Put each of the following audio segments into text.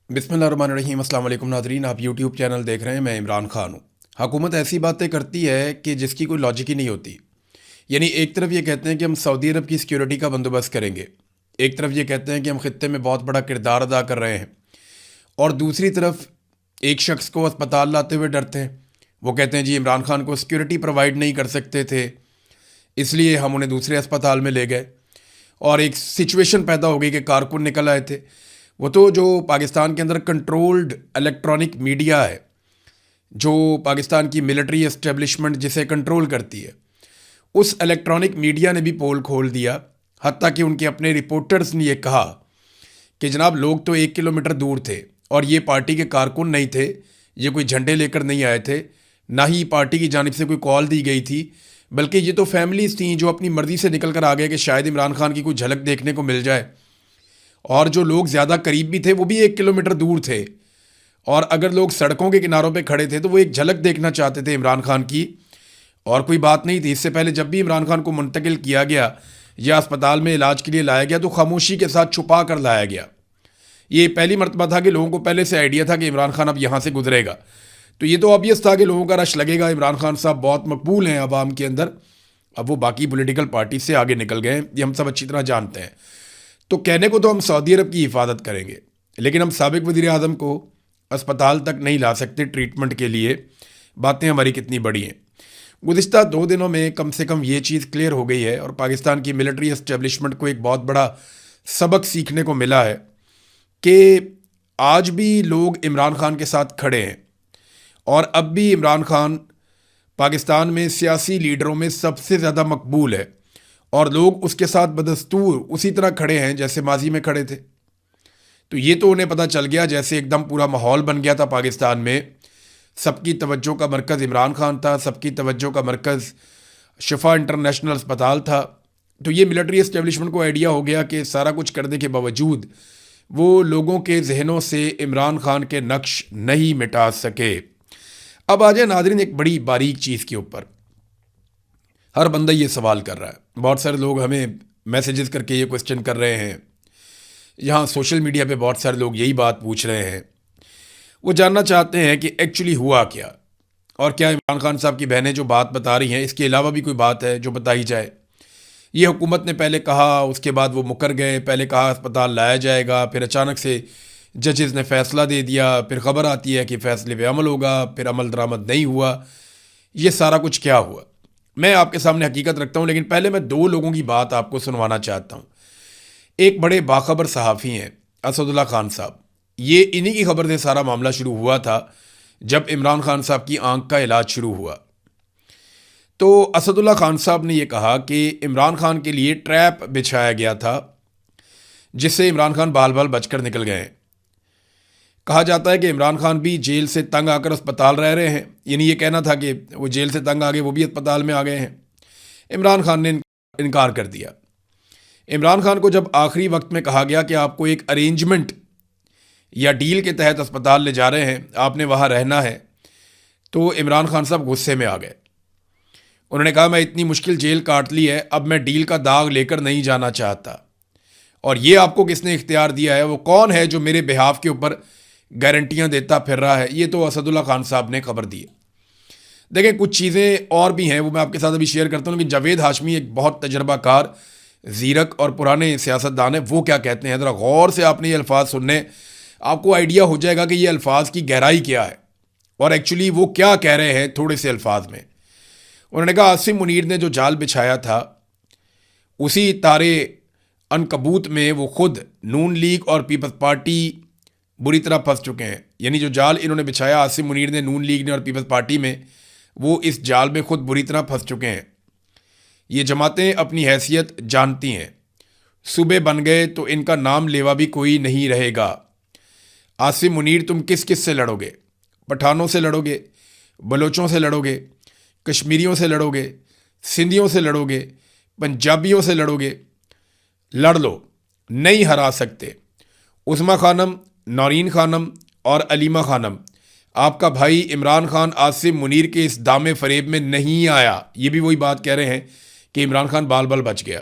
बिस्मिल्लाहिर्रहमानिर्रहीम। अस्सलाम वालेकुम नाज़रीन, आप यूट्यूब चैनल देख रहे हैं। मैं इमरान खान हूँ। हुकूमत ऐसी बातें करती है कि जिसकी कोई लॉजिक ही नहीं होती। यानी एक तरफ ये कहते हैं कि हम सऊदी अरब की सिक्योरिटी का बंदोबस्त करेंगे, एक तरफ ये कहते हैं कि हम खित्ते में बहुत बड़ा किरदार अदा कर रहे हैं, और दूसरी तरफ एक शख्स को अस्पताल लाते हुए डरते हैं। वो कहते हैं जी इमरान खान को सिक्योरिटी प्रोवाइड नहीं कर सकते थे, इसलिए हम उन्हें दूसरे अस्पताल में ले गए, और एक सिचुएशन पैदा हो गई कि कारकुन निकल आए थे। वो तो जो पाकिस्तान के अंदर कंट्रोल्ड इलेक्ट्रॉनिक मीडिया है, जो पाकिस्तान की मिलिट्री एस्टेब्लिशमेंट जिसे कंट्रोल करती है, उस इलेक्ट्रॉनिक मीडिया ने भी पोल खोल दिया। हत्ता कि उनके अपने रिपोर्टर्स ने ये कहा कि जनाब लोग तो 1 किलोमीटर दूर थे और ये पार्टी के कारकुन नहीं थे, ये कोई झंडे लेकर नहीं आए थे, ना ही पार्टी की जानिब से कोई कॉल दी गई थी, बल्कि ये तो फैमिलीज थी जो अपनी मर्ज़ी से निकल कर आ गए कि शायद इमरान खान की कोई झलक देखने को मिल जाए। और जो लोग ज़्यादा करीब भी थे वो भी 1 किलोमीटर दूर थे, और अगर लोग सड़कों के किनारों पे खड़े थे तो वो एक झलक देखना चाहते थे इमरान खान की, और कोई बात नहीं थी। इससे पहले जब भी इमरान खान को मुंतकिल किया गया या अस्पताल में इलाज के लिए लाया गया तो खामोशी के साथ छुपा कर लाया गया। ये पहली मरतबा था कि लोगों को पहले से आइडिया था कि इमरान खान अब यहाँ से गुजरेगा, तो ये तो ऑब्वियस था कि लोगों का रश लगेगा। इमरान खान साहब बहुत मकबूल हैं आवाम के अंदर, अब वो बाकी पॉलिटिकल पार्टी से आगे निकल गए हैं, ये हम सब अच्छी तरह जानते हैं। तो कहने को तो हम सऊदी अरब की हिफाजत करेंगे, लेकिन हम साबिक वज़ीर आज़म को अस्पताल तक नहीं ला सकते ट्रीटमेंट के लिए। बातें हमारी कितनी बड़ी हैं। गुज़िश्ता 2 दिनों में कम से कम ये चीज़ क्लियर हो गई है, और पाकिस्तान की मिलिट्री एस्टेब्लिशमेंट को एक बहुत बड़ा सबक सीखने को मिला है कि आज भी लोग इमरान खान के साथ खड़े हैं, और अब भी इमरान खान पाकिस्तान में सियासी लीडरों में सबसे ज़्यादा मकबूल है, और लोग उसके साथ बदस्तूर उसी तरह खड़े हैं जैसे माजी में खड़े थे। तो ये तो उन्हें पता चल गया, जैसे एकदम पूरा माहौल बन गया था पाकिस्तान में। सबकी तवज्जो का मरकज़ इमरान खान था, सबकी तवज्जो का मरकज़ शिफा इंटरनेशनल अस्पताल था। तो ये मिलिट्री एस्टेब्लिशमेंट को आइडिया हो गया कि सारा कुछ करने के बावजूद वो लोगों के जहनों से इमरान खान के नक्श नहीं मिटा सके। अब आ जाए नाज़रीन एक बड़ी बारीक चीज़ के ऊपर। हर बंदा ये सवाल कर रहा है, बहुत सारे लोग हमें मैसेजेस करके ये क्वेश्चन कर रहे हैं, यहाँ सोशल मीडिया पे बहुत सारे लोग यही बात पूछ रहे हैं। वो जानना चाहते हैं कि एक्चुअली हुआ क्या, और क्या इमरान खान साहब की बहनें जो बात बता रही हैं इसके अलावा भी कोई बात है जो बताई जाए। ये हुकूमत ने पहले कहा, उसके बाद वो मुकर गए। पहले कहा अस्पताल लाया जाएगा, फिर अचानक से जजेस ने फ़ैसला दे दिया, फिर ख़बर आती है कि फ़ैसले पे अमल होगा, फिर अमल दरामद नहीं हुआ। ये सारा कुछ क्या हुआ, मैं आपके सामने हकीकत रखता हूँ, लेकिन पहले मैं 2 लोगों की बात आपको सुनवाना चाहता हूँ। एक बड़े बाखबर सहाफ़ी हैं असदुल्ला खान साहब। ये इन्हीं की खबर से सारा मामला शुरू हुआ था जब इमरान खान साहब की आंख का इलाज शुरू हुआ। तो असदुल्ला खान साहब ने यह कहा कि इमरान खान के लिए ट्रैप बिछाया गया था, जिससे इमरान खान बाल बाल बचकर निकल गए हैं। कहा जाता है कि इमरान खान भी जेल से तंग आकर अस्पताल रह रहे हैं, यानी ये कहना था कि वो जेल से तंग आ गए, वो भी अस्पताल में आ गए हैं। इमरान खान ने इनकार कर दिया। इमरान खान को जब आखिरी वक्त में कहा गया कि आपको एक अरेंजमेंट या डील के तहत अस्पताल ले जा रहे हैं, आपने वहाँ रहना है, तो इमरान खान साहब गुस्से में आ गए। उन्होंने कहा मैं इतनी मुश्किल जेल काट ली है, अब मैं डील का दाग लेकर नहीं जाना चाहता। और ये आपको किसने इख्तियार दिया है, वो कौन है जो मेरे बिहाफ के ऊपर गारंटियाँ देता फिर रहा है। ये तो असदुल्ला खान साहब ने खबर दी है। देखिए कुछ चीज़ें और भी हैं, वो मैं आपके साथ अभी शेयर करता हूँ, लेकिन जावेद हाशमी एक बहुत तजर्बाकार, ज़ीरक और पुराने सियासतदान है। वो क्या कहते हैं, ज़रा गौर से आपने ये अल्फाज सुनने, आपको आइडिया हो जाएगा कि ये अल्फाज की गहराई क्या है और एक्चुअली वो क्या कह रहे हैं थोड़े से अल्फाज में। उन्होंने कहा आसिम मुनीर ने जो जाल बिछाया था, उसी तारे अनकबूत में वो खुद नून लीग और पीपल्स पार्टी बुरी तरह फंस चुके हैं। यानी जो जाल इन्होंने बिछाया आसिम मुनीर ने, नून लीग ने और पीपल्स पार्टी में, वो इस जाल में खुद बुरी तरह फंस चुके हैं। ये जमातें अपनी हैसियत जानती हैं, सूबे बन गए तो इनका नाम लेवा भी कोई नहीं रहेगा। आसिम मुनीर तुम किस किस से लड़ोगे? पठानों से लड़ोगे, बलोचों से लड़ोगे, कश्मीरियों से लड़ोगे, सिंधियों से लड़ोगे, पंजाबियों से लड़ोगे, लड़ लो, नहीं हरा सकते। उस्मा खानम, नौरीन खानम और अलीमा खानम, आपका भाई इमरान खान आसिम मुनीर के इस दामे फरेब में नहीं आया। ये भी वही बात कह रहे हैं कि इमरान खान बाल बाल बच गया,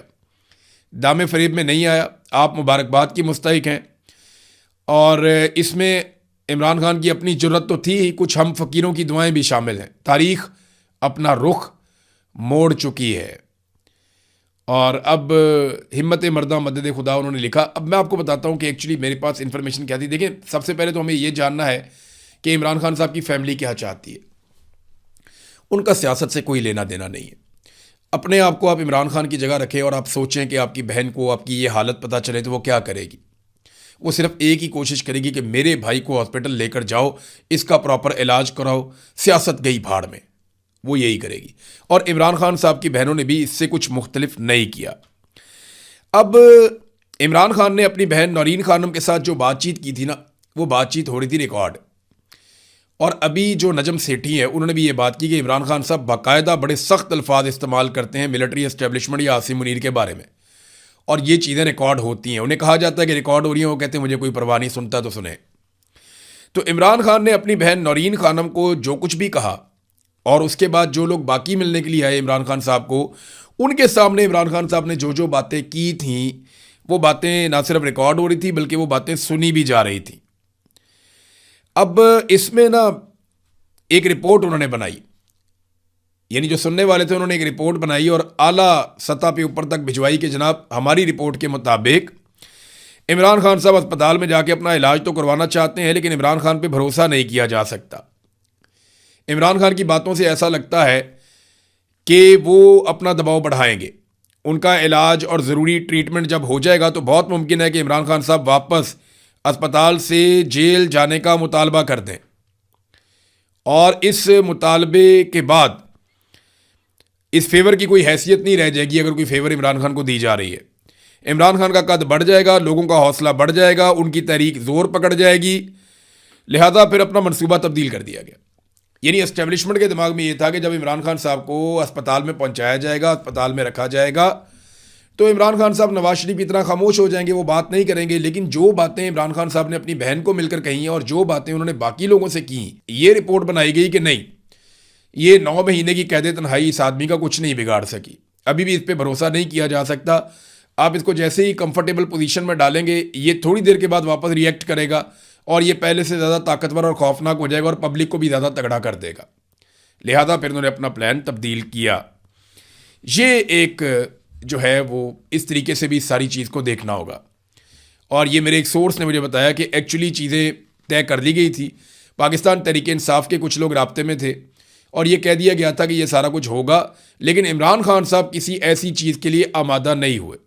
दामे फरेब में नहीं आया। आप मुबारकबाद की मुस्तहिक हैं। और इसमें इमरान खान की अपनी जुर्रत तो थी ही, कुछ हम फ़कीरों की दुआएं भी शामिल हैं। तारीख़ अपना रुख मोड़ चुकी है और अब हिम्मत मर्दा मदद खुदा उन्होंने लिखा। अब मैं आपको बताता हूँ कि एक्चुअली मेरे पास इन्फॉर्मेशन क्या थी। देखिए, सबसे पहले तो हमें ये जानना है कि इमरान खान साहब की फैमिली क्या चाहती है। उनका सियासत से कोई लेना देना नहीं है। अपने आप को आप इमरान खान की जगह रखें और आप सोचें कि आपकी बहन को आपकी ये हालत पता चले तो वो क्या करेगी। वो सिर्फ एक ही कोशिश करेगी कि मेरे भाई को हॉस्पिटल लेकर जाओ, इसका प्रॉपर इलाज कराओ, सियासत गई भाड़ में। वो यही करेगी। और इमरान खान साहब की बहनों ने भी इससे कुछ मुख्तलिफ नहीं किया। अब इमरान खान ने अपनी बहन नौरीन खानम के साथ जो बातचीत की थी ना, वो बातचीत हो रही थी रिकॉर्ड। और अभी जो नजम सेठी है उन्होंने भी ये बात की कि इमरान खान साहब बाकायदा बड़े सख्त अल्फाज इस्तेमाल करते हैं मिलिट्री एस्टेब्लिशमेंट या आसिम मुनीर के बारे में, और ये चीज़ें रिकॉर्ड होती हैं। उन्हें कहा जाता है कि रिकॉर्ड हो रही हैं, वो कहते हैं मुझे कोई परवाह नहीं, सुनता तो सुने। तो इमरान खान ने अपनी बहन नौरीन खानम को जो कुछ भी कहा और उसके बाद जो लोग बाकी मिलने के लिए आए इमरान खान साहब को, उनके सामने इमरान खान साहब ने जो जो बातें की थी वो बातें ना सिर्फ रिकॉर्ड हो रही थी बल्कि वो बातें सुनी भी जा रही थी। अब इसमें ना एक रिपोर्ट उन्होंने बनाई, यानी जो सुनने वाले थे उन्होंने एक रिपोर्ट बनाई और आला सतह पे ऊपर तक भिजवाई कि जनाब हमारी रिपोर्ट के मुताबिक इमरान खान साहब अस्पताल में जाके अपना इलाज तो करवाना चाहते हैं लेकिन इमरान खान पे भरोसा नहीं किया जा सकता। इमरान खान की बातों से ऐसा लगता है कि वो अपना दबाव बढ़ाएंगे। उनका इलाज और ज़रूरी ट्रीटमेंट जब हो जाएगा तो बहुत मुमकिन है कि इमरान खान साहब वापस अस्पताल से जेल जाने का मुतालबा कर दें, और इस मुतालबे के बाद इस फेवर की कोई हैसियत नहीं रह जाएगी अगर कोई फेवर इमरान खान को दी जा रही है। इमरान खान का कद बढ़ जाएगा, लोगों का हौसला बढ़ जाएगा, उनकी तहरीक जोर पकड़ जाएगी। लिहाजा फिर अपना मनसूबा तब्दील कर दिया गया। यानी एस्टेब्लिशमेंट के दिमाग में ये था कि जब इमरान खान साहब को अस्पताल में पहुंचाया जाएगा, अस्पताल में रखा जाएगा, तो इमरान खान साहब नवाज शरीफ की तरह खामोश हो जाएंगे, वो बात नहीं करेंगे। लेकिन जो बातें इमरान खान साहब ने अपनी बहन को मिलकर कही हैं और जो बातें उन्होंने बाकी लोगों से की, ये रिपोर्ट बनाई गई कि नहीं, ये 9 महीने की कैद तन्हाई इस आदमी का कुछ नहीं बिगाड़ सकी। अभी भी इस पर भरोसा नहीं किया जा सकता। आप इसको जैसे ही कंफर्टेबल पोजीशन में डालेंगे, ये थोड़ी देर के बाद वापस रिएक्ट करेगा और ये पहले से ज़्यादा ताकतवर और खौफनाक हो जाएगा और पब्लिक को भी ज़्यादा तगड़ा कर देगा। लिहाजा फिर उन्होंने अपना प्लान तब्दील किया। ये एक जो है वो इस तरीके से भी सारी चीज़ को देखना होगा। और ये मेरे एक सोर्स ने मुझे बताया कि एक्चुअली चीज़ें तय कर ली गई थी। पाकिस्तान तहरीक इंसाफ के कुछ लोग राब्ते में थे और ये कह दिया गया था कि ये सारा कुछ होगा, लेकिन इमरान खान साहब किसी ऐसी चीज़ के लिए आमादा नहीं हुए।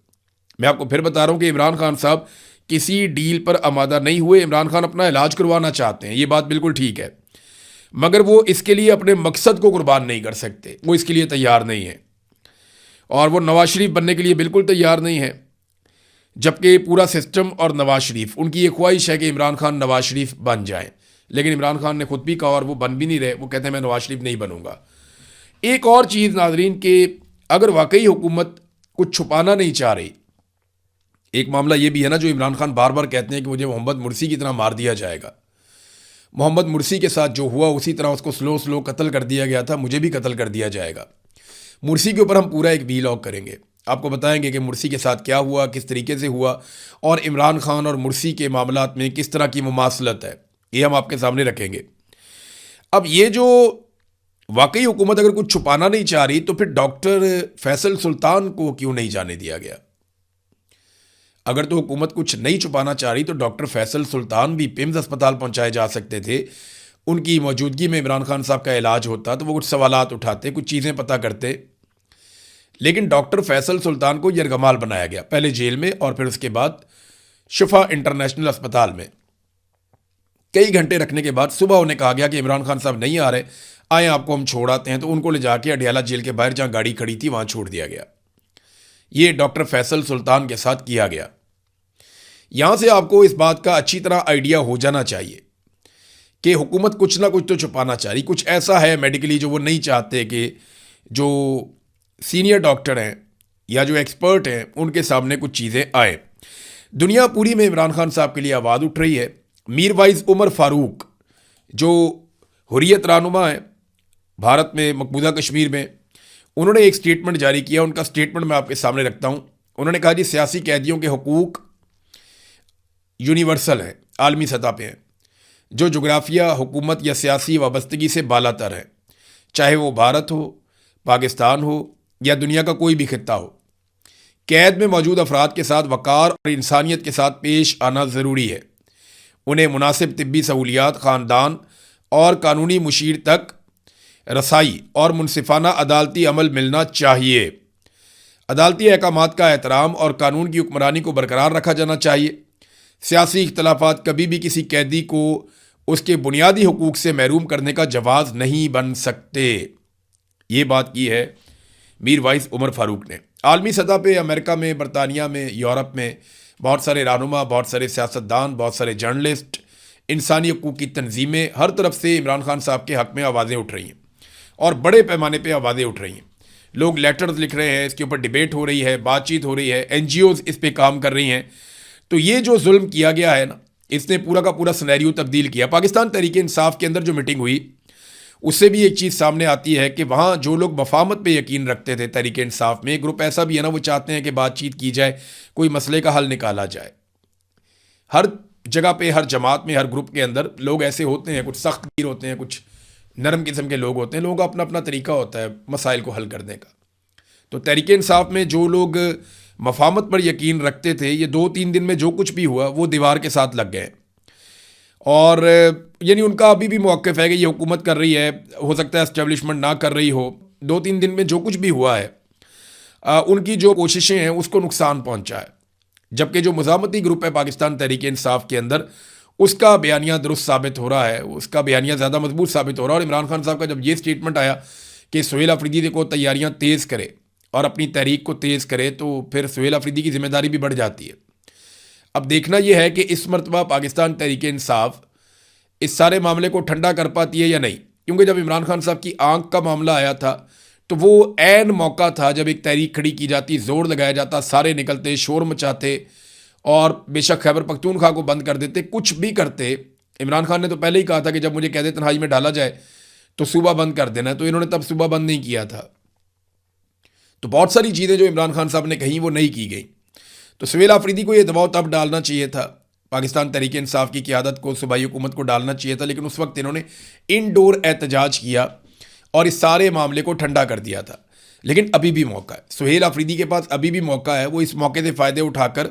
मैं आपको फिर बता रहा हूँ कि इमरान खान साहब किसी डील पर आमादा नहीं हुए। इमरान खान अपना इलाज करवाना चाहते हैं, ये बात बिल्कुल ठीक है, मगर वो इसके लिए अपने मकसद को कुर्बान नहीं कर सकते। वो इसके लिए तैयार नहीं है और वो नवाज शरीफ बनने के लिए बिल्कुल तैयार नहीं है, जबकि पूरा सिस्टम और नवाज शरीफ, उनकी ये ख्वाहिश है कि इमरान खान नवाज शरीफ बन जाए। लेकिन इमरान खान ने खुद भी कहा और वो बन भी नहीं रहे, वो कहते हैं मैं नवाज शरीफ नहीं बनूंगा। एक और चीज़ नाजरीन, कि अगर वाकई हुकूमत कुछ छुपाना नहीं चाह रही, एक मामला ये भी है ना, जो इमरान खान बार बार कहते हैं कि मुझे मोहम्मद मुर्सी की तरह मार दिया जाएगा। मोहम्मद मुर्सी के साथ जो हुआ उसी तरह उसको स्लो कत्ल कर दिया गया था, मुझे भी कत्ल कर दिया जाएगा। मुर्सी के ऊपर हम पूरा एक वीलॉग करेंगे, आपको बताएंगे कि मुर्सी के साथ क्या हुआ, किस तरीके से हुआ और इमरान खान और मुर्सी के मामलात में किस तरह की मुमासलत है, ये हम आपके सामने रखेंगे। अब ये जो वाकई हुकूमत अगर कुछ छुपाना नहीं चाह रही तो फिर डॉक्टर फैसल सुल्तान को क्यों नहीं जाने दिया गया? अगर तो हुकूमत कुछ नहीं छुपाना चाह रही तो डॉक्टर फैसल सुल्तान भी पिम्स अस्पताल पहुंचाए जा सकते थे। उनकी मौजूदगी में इमरान खान साहब का इलाज होता तो वो कुछ सवालात उठाते, कुछ चीज़ें पता करते। लेकिन डॉक्टर फैसल सुल्तान को यरगमाल बनाया गया, पहले जेल में और फिर उसके बाद शिफा इंटरनेशनल अस्पताल में। कई घंटे रखने के बाद सुबह उन्हें कहा गया कि इमरान खान साहब नहीं आ रहे, आए आपको हम छोड़ आते हैं। तो उनको ले जाके अडियाला जेल के बाहर जहाँ गाड़ी खड़ी थी वहाँ छोड़ दिया गया। ये डॉक्टर फैसल सुल्तान के साथ किया गया। यहाँ से आपको इस बात का अच्छी तरह आइडिया हो जाना चाहिए कि हुकूमत कुछ ना कुछ तो छुपाना चाह रही, कुछ ऐसा है मेडिकली जो वो नहीं चाहते कि जो सीनियर डॉक्टर हैं या जो एक्सपर्ट हैं उनके सामने कुछ चीज़ें आए। दुनिया पूरी में इमरान खान साहब के लिए आवाज़ उठ रही है। मीरवाइज उमर फारूक जो हुर्रियत रहनुमा है भारत में, मकबूजा कश्मीर में, उन्होंने एक स्टेटमेंट जारी किया। उनका स्टेटमेंट मैं आपके सामने रखता हूँ। उन्होंने कहा जी सियासी कैदियों के हुकूक यूनिवर्सल हैं, आलमी सतह पे हैं, जो जोग्राफिया, हुकूमत या सियासी वाबस्तगी से बालातर है, चाहे वो भारत हो, पाकिस्तान हो या दुनिया का कोई भी खित्ता हो। कैद में मौजूद अफराद के साथ वक़ार और इंसानियत के साथ पेश आना ज़रूरी है। उन्हें मुनासिब तिब्बी सहूलियात, ख़ानदान और कानूनी मुशीर तक रसाई और मुनसिफाना अदालती अमल मिलना चाहिए। अदालती अहकामात का एहतराम और कानून की हुक्मरानी को बरकरार रखा जाना चाहिए। सियासी इख्तलाफात कभी भी किसी कैदी को उसके बुनियादी हुकूक से महरूम करने का जवाज़ नहीं बन सकते। ये बात की है मीर वाइस उमर फारूक ने। आलमी सतह पे अमेरिका में, बरतानिया में, यूरोप में बहुत सारे रहनुमा, बहुत सारे सियासतदान, बहुत सारे जर्नलिस्ट, इंसानी हकूक़ की तंजीमें, हर तरफ से इमरान खान साहब के हक़ में आवाज़ें उठ रही हैं और बड़े पैमाने पे आवाज़ें उठ रही हैं। लोग लेटर्स लिख रहे हैं, इसके ऊपर डिबेट हो रही है, बातचीत हो रही है, NGOs इस पे काम कर रही हैं। तो ये जो जुल्म किया गया है ना, इसने पूरा का पूरा सिनेरियो तब्दील किया। पाकिस्तान तहरीक इंसाफ के अंदर जो मीटिंग हुई, उससे भी एक चीज़ सामने आती है कि वहाँ जो लोग वफामत पे यकीन रखते थे तहरीक इंसाफ में, एक ग्रुप ऐसा भी है ना, वो चाहते हैं कि बातचीत की जाए, कोई मसले का हल निकाला जाए। हर जगह पे, हर जमात में, हर ग्रुप के अंदर लोग ऐसे होते हैं, कुछ सख्त गिर होते हैं, कुछ नरम किस्म के लोग होते हैं। लोगों का अपना अपना तरीका होता है मसाइल को हल करने का। तो तहरीक इंसाफ में जो लोग मफामत पर यकीन रखते थे, ये 2-3 दिन में जो कुछ भी हुआ वो दीवार के साथ लग गए। और यानी उनका अभी भी मौक़िफ़ है कि ये हुकूमत कर रही है, हो सकता है एस्टेब्लिशमेंट ना कर रही हो। 2-3 दिन में जो कुछ भी हुआ है, उनकी जो कोशिशें हैं उसको नुकसान पहुंचा है। जबकि जो मुज़ामती ग्रुप है पाकिस्तान तहरीक इंसाफ के अंदर, उसका बयानिया दुरुस्त साबित हो रहा है, उसका बयानिया ज़्यादा मजबूत साबित हो रहा है। और इमरान खान साहब का जब ये स्टेटमेंट आया कि सुहेल अफरीदी को तैयारियाँ तेज़ करे और अपनी तहरीक को तेज़ करे, तो फिर सुहेल अफरीदी की जिम्मेदारी भी बढ़ जाती है। अब देखना यह है कि इस मरतबा पाकिस्तान तहरीक इंसाफ इस सारे मामले को ठंडा कर पाती है या नहीं। क्योंकि जब इमरान खान साहब की आंख का मामला आया था, तो वो ऐन मौका था जब एक तहरीक खड़ी की जाती, जोर लगाया जाता, सारे निकलते, शोर मचाते और बेशक खैबर पख्तूनख्वा को बंद कर देते, कुछ भी करते। इमरान खान ने तो पहले ही कहा था कि जब मुझे कैद तन्हाई में डाला जाए तो सूबा बंद कर देना, तो इन्होंने तब सूबा बंद नहीं किया था। तो बहुत सारी चीज़ें जो इमरान खान साहब ने कही वो नहीं की गई। तो सुहेल अफरीदी को ये दबाव तब डालना चाहिए था, पाकिस्तान तहरीक इंसाफ की क़यादत को, सूबाई हुकूमत को डालना चाहिए था, लेकिन उस वक्त इन्होंने इनडोर एहतजाज किया और इस सारे मामले को ठंडा कर दिया था। लेकिन अभी भी मौका है, सुहेल अफरीदी के पास अभी भी मौका है। वो इस मौके से फ़ायदे उठाकर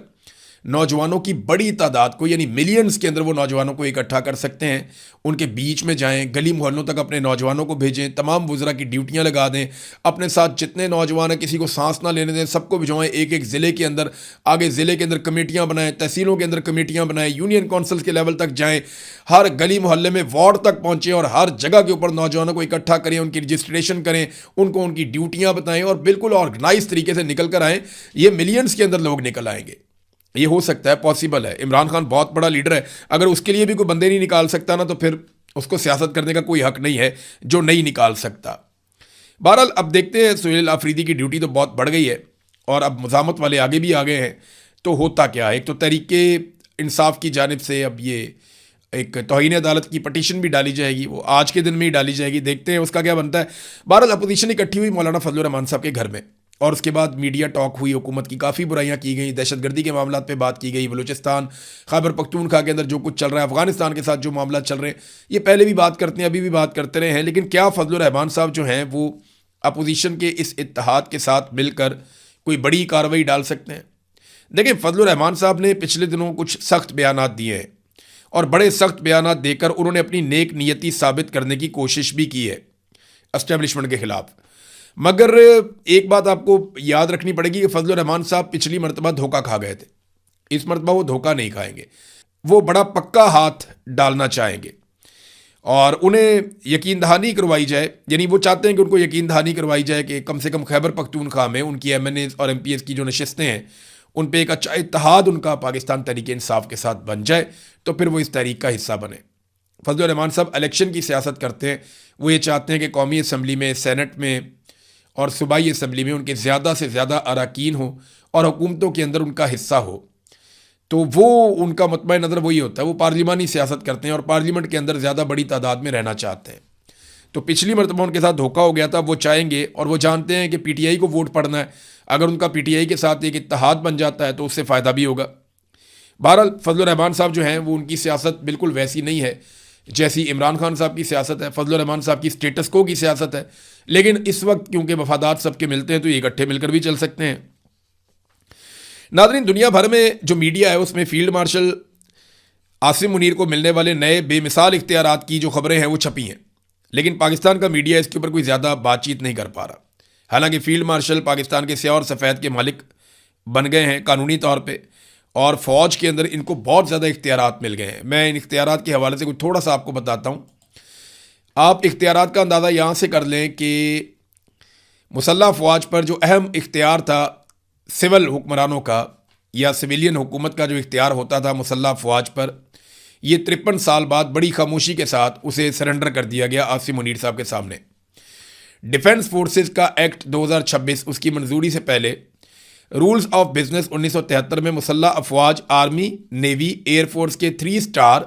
नौजवानों की बड़ी तादाद को, यानी मिलियंस के अंदर वो नौजवानों को इकट्ठा कर सकते हैं, उनके बीच में जाएं, गली मोहल्लों तक अपने नौजवानों को भेजें, तमाम वज़रा की ड्यूटियां लगा दें, अपने साथ जितने नौजवान हैं किसी को सांस ना लेने दें, सबको भिजवाएं एक एक ज़िले के अंदर। आगे ज़िले के अंदर कमेटियां बनाएं, तहसीलों के अंदर कमेटियां बनाएं, यूनियन काउंसिल के लेवल तक जाएँ, हर गली मोहल्ले में वार्ड तक पहुँचें और हर जगह के ऊपर नौजवानों को इकट्ठा करें, उनकी रजिस्ट्रेशन करें, उनको उनकी ड्यूटियाँ बताएँ और बिल्कुल ऑर्गेनाइज तरीके से निकल कर आएँ। ये मिलियंस के अंदर लोग निकल आएंगे, ये हो सकता है, पॉसिबल है। इमरान खान बहुत बड़ा लीडर है, अगर उसके लिए भी कोई बंदे नहीं निकाल सकता ना, तो फिर उसको सियासत करने का कोई हक नहीं है जो नहीं निकाल सकता। बहरहाल अब देखते हैं, सुहेल अफरीदी की ड्यूटी तो बहुत बढ़ गई है और अब मुज़ामत वाले आगे भी आ गए हैं। तो होता क्या है, एक तो तहरीके इंसाफ की जानिब से अब ये एक तौहीन अदालत की पटिशन भी डाली जाएगी, वो आज के दिन में ही डाली जाएगी, देखते हैं उसका क्या बनता है। बहरहाल अपोजिशन इकट्ठी हुई मौलाना फजलुर रहमान साहब के घर में और उसके बाद मीडिया टॉक हुई, हुकूमत की काफ़ी बुराइयां की गई, दहशतगर्दी के मामला पे बात की गई, बलूचिस्तान, खैबर पख्तूनख्वा के अंदर जो कुछ चल रहा है, अफगानिस्तान के साथ जो मामला चल रहे हैं, ये पहले भी बात करते हैं, अभी भी बात करते रहे हैं। लेकिन क्या फजलुर रहमान साहब जो हैं वो अपोजिशन के इस इत्तेहाद के साथ मिलकर कोई बड़ी कार्रवाई डाल सकते हैं? देखिए, फजलुर रहमान साहब ने पिछले दिनों कुछ सख्त बयानात दिए हैं और बड़े सख्त बयानात देकर उन्होंने अपनी नेक नीयती साबित करने की कोशिश भी की है एस्टेब्लिशमेंट के खिलाफ। मगर एक बात आपको याद रखनी पड़ेगी कि फजलुर रहमान साहब पिछली मरतबा धोखा खा गए थे, इस मरतबा वो धोखा नहीं खाएंगे, वो बड़ा पक्का हाथ डालना चाहेंगे और उन्हें यकीन दहानी करवाई जाए। यानी वो चाहते हैं कि उनको यकीन दहानी करवाई जाए कि कम से कम खैबर पख्तूनख्वा में उनकी MNAs और MPs की जो नशस्तें हैं उन पर एक अच्छा इत्तेहाद उनका पाकिस्तान तहरीक इंसाफ के साथ बन जाए, तो फिर वो इस तहरीक का हिस्सा बने। फजलुर रहमान साहब इलेक्शन की सियासत करते हैं, वो ये चाहते हैं कि कौमी असम्बली में, सेनेट में और सूबाई असम्बली में उनके ज़्यादा से ज़्यादा अरकान हो और हुकूमतों के अंदर उनका हिस्सा हो। तो वो उनका मतबा नज़र वही होता है, वो पार्लिमानी सियासत करते हैं और पार्लियामेंट के अंदर ज़्यादा बड़ी तादाद में रहना चाहते हैं। तो पिछली मरतबा उनके साथ धोखा हो गया था, वो चाहेंगे और वो जानते हैं कि PTI को वोट पड़ना है, अगर उनका PTI के साथ एक इत्तेहाद बन जाता है तो उससे फ़ायदा भी होगा। बहरहाल फजल रहमान साहब जो हैं वो, उनकी सियासत बिल्कुल वैसी नहीं है जैसी इमरान खान साहब की सियासत है। फजल रहमान साहब की स्टेटस को की सियासत है, लेकिन इस वक्त क्योंकि मफादात सबके मिलते हैं तो ये इकट्ठे मिलकर भी चल सकते हैं। नाज़रीन, दुनिया भर में जो मीडिया है उसमें फील्ड मार्शल आसिम मुनीर को मिलने वाले नए बेमिसाल इख्तियारात की जो खबरें हैं वो छपी हैं, लेकिन पाकिस्तान का मीडिया इसके ऊपर कोई ज़्यादा बातचीत नहीं कर पा रहा। हालांकि फील्ड मार्शल पाकिस्तान के स्याह और सफ़ेद के मालिक बन गए हैं कानूनी तौर पे, और फ़ौज के अंदर इनको बहुत ज़्यादा इख्तियारात मिल गए हैं। मैं इन इख्तियारात के हवाले से कुछ थोड़ा सा आपको बताता हूँ। आप इख्तियारात का अंदाज़ा यहाँ से कर लें कि मुसल्लह फ़ौज पर जो अहम इख्तियार था सिविल हुक्मरानों का या सिविलियन हुकूमत का जो इख्तियार होता था मुसल्लह फ़ौज पर, ये 53 साल बाद बड़ी खामोशी के साथ उसे सरेंडर कर दिया गया आसिम मुनीर साहब के सामने। डिफेंस फोर्सेस का एक्ट 2026 उसकी मंजूरी से पहले रूल्स ऑफ बिजनेस 1973 में मुसल्लह अफवाज, आर्मी, नेवी, एयरफोर्स के 3 स्टार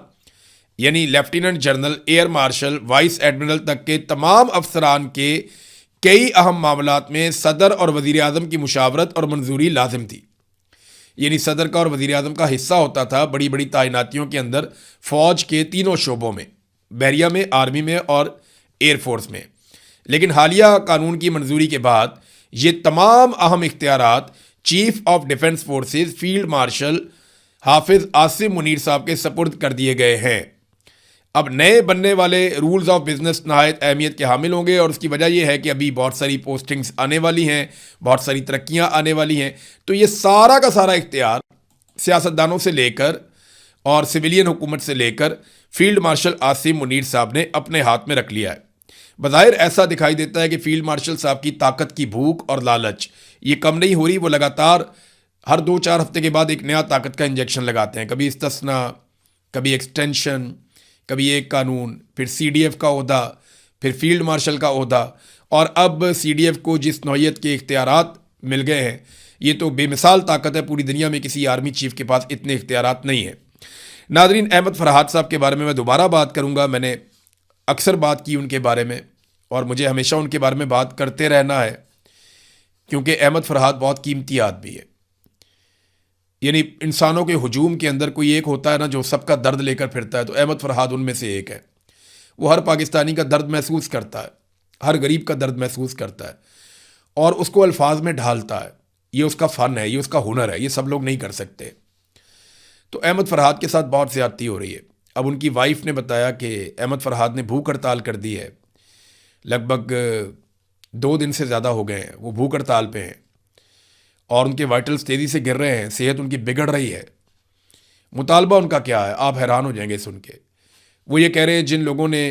यानी lieutenant general, air marshal, vice admiral तक के तमाम अफसरान के कई अहम मामलात में सदर और वज़ीर आज़म की मुशावरत और मंजूरी लाजिम थी। यानी सदर का और वज़ीर आज़म का हिस्सा होता था बड़ी बड़ी तैनातियों के अंदर फ़ौज के तीनों शोबों में, बहरिया में, आर्मी में और एयरफोर्स में। लेकिन हालिया कानून की मंजूरी के बाद ये तमाम अहम इख्तियारात chief of defence forces field marshal Hafiz Asim Munir साहब के सपुर्द कर दिए गए हैं। अब नए बनने वाले रूल्स ऑफ बिजनेस नहायत अहमियत के हामिल होंगे, और उसकी वजह यह है कि अभी बहुत सारी पोस्टिंग्स आने वाली हैं, बहुत सारी तरक्कियां आने वाली हैं। तो ये सारा का सारा इख्तियार सियासतदानों से लेकर और सिविलियन हुकूमत से लेकर फील्ड मार्शल आसिम मुनीर साहब ने अपने हाथ में रख लिया है। बज़ाहिर ऐसा दिखाई देता है कि फील्ड मार्शल साहब की ताकत की भूख और लालच ये कम नहीं हो रही। वो लगातार हर 2-4 हफ्ते के बाद एक नया ताकत का इंजेक्शन लगाते हैं, कभी इस्तिस्ना, कभी एक्सटेंशन, कभी एक कानून, फिर CDF का ओहदा, फिर फील्ड मार्शल का ओहदा, और अब CDF को जिस नौयत के इख्तियारात मिल गए हैं ये तो बेमिसाल ताकत है। पूरी दुनिया में किसी आर्मी चीफ के पास इतने इख्तियारात नहीं है। नाज़रीन, अहमद फरहाद साहब के बारे में मैं दोबारा बात करूँगा। मैंने अक्सर बात की उनके बारे में और मुझे हमेशा उनके बारे में बात करते रहना है, क्योंकि अहमद फरहाद बहुत कीमती आदमी है। यानी इंसानों के हुजूम के अंदर कोई एक होता है ना जो सबका दर्द लेकर फिरता है, तो अहमद फरहाद उनमें से एक है। वो हर पाकिस्तानी का दर्द महसूस करता है, हर गरीब का दर्द महसूस करता है और उसको अल्फाज में ढालता है। ये उसका फ़न है, ये उसका हुनर है, ये सब लोग नहीं कर सकते। तो अहमद फरहाद के साथ बहुत ज़्यादती हो रही है। अब उनकी वाइफ ने बताया कि अहमद फरहाद ने भूख हड़ताल कर दी है, लगभग 2 दिन से ज़्यादा हो गए हैं वो भूख हड़ताल पे हैं और उनके वाइटल्स तेज़ी से गिर रहे हैं, सेहत उनकी बिगड़ रही है। मुतालबा उनका क्या है, आप हैरान हो जाएंगे सुन के। वो ये कह रहे हैं जिन लोगों ने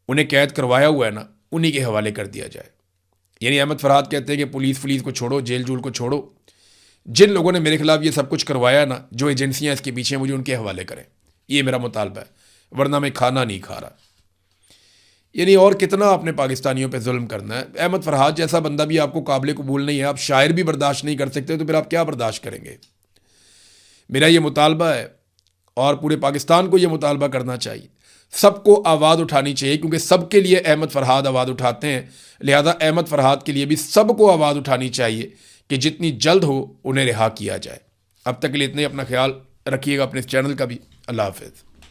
उन्हें कैद करवाया हुआ है ना, उन्हीं के हवाले कर दिया जाए। यानी अहमद फरहाद कहते हैं कि पुलिस को छोड़ो, जेल जूल को छोड़ो, जिन लोगों ने मेरे खिलाफ ये सब कुछ करवाया ना, जो एजेंसियां इसके पीछे, मुझे उनके हवाले करें। ये मेरा मुतालबा है, वरना मैं खाना नहीं खा रहा। यानी और कितना आपने पाकिस्तानियों पे जुल्म करना है। अहमद फरहाद जैसा बंदा भी आपको काबिल कबूल नहीं है, आप शायर भी बर्दाश्त नहीं कर सकते, तो फिर आप क्या बर्दाश्त करेंगे। मेरा ये मुतालबा है और पूरे पाकिस्तान को ये मुतालबा करना चाहिए, सबको आवाज़ उठानी चाहिए, क्योंकि सबके लिए अहमद फरहाद आवाज़ उठाते हैं। लिहाजा अहमद फरहाद के लिए भी सबको आवाज़ उठानी चाहिए कि जितनी जल्द हो उन्हें रिहा किया जाए। अब तक के लिए इतने, अपना ख्याल रखिएगा, अपने इस चैनल का भी। अल्लाह हाफ़िज़।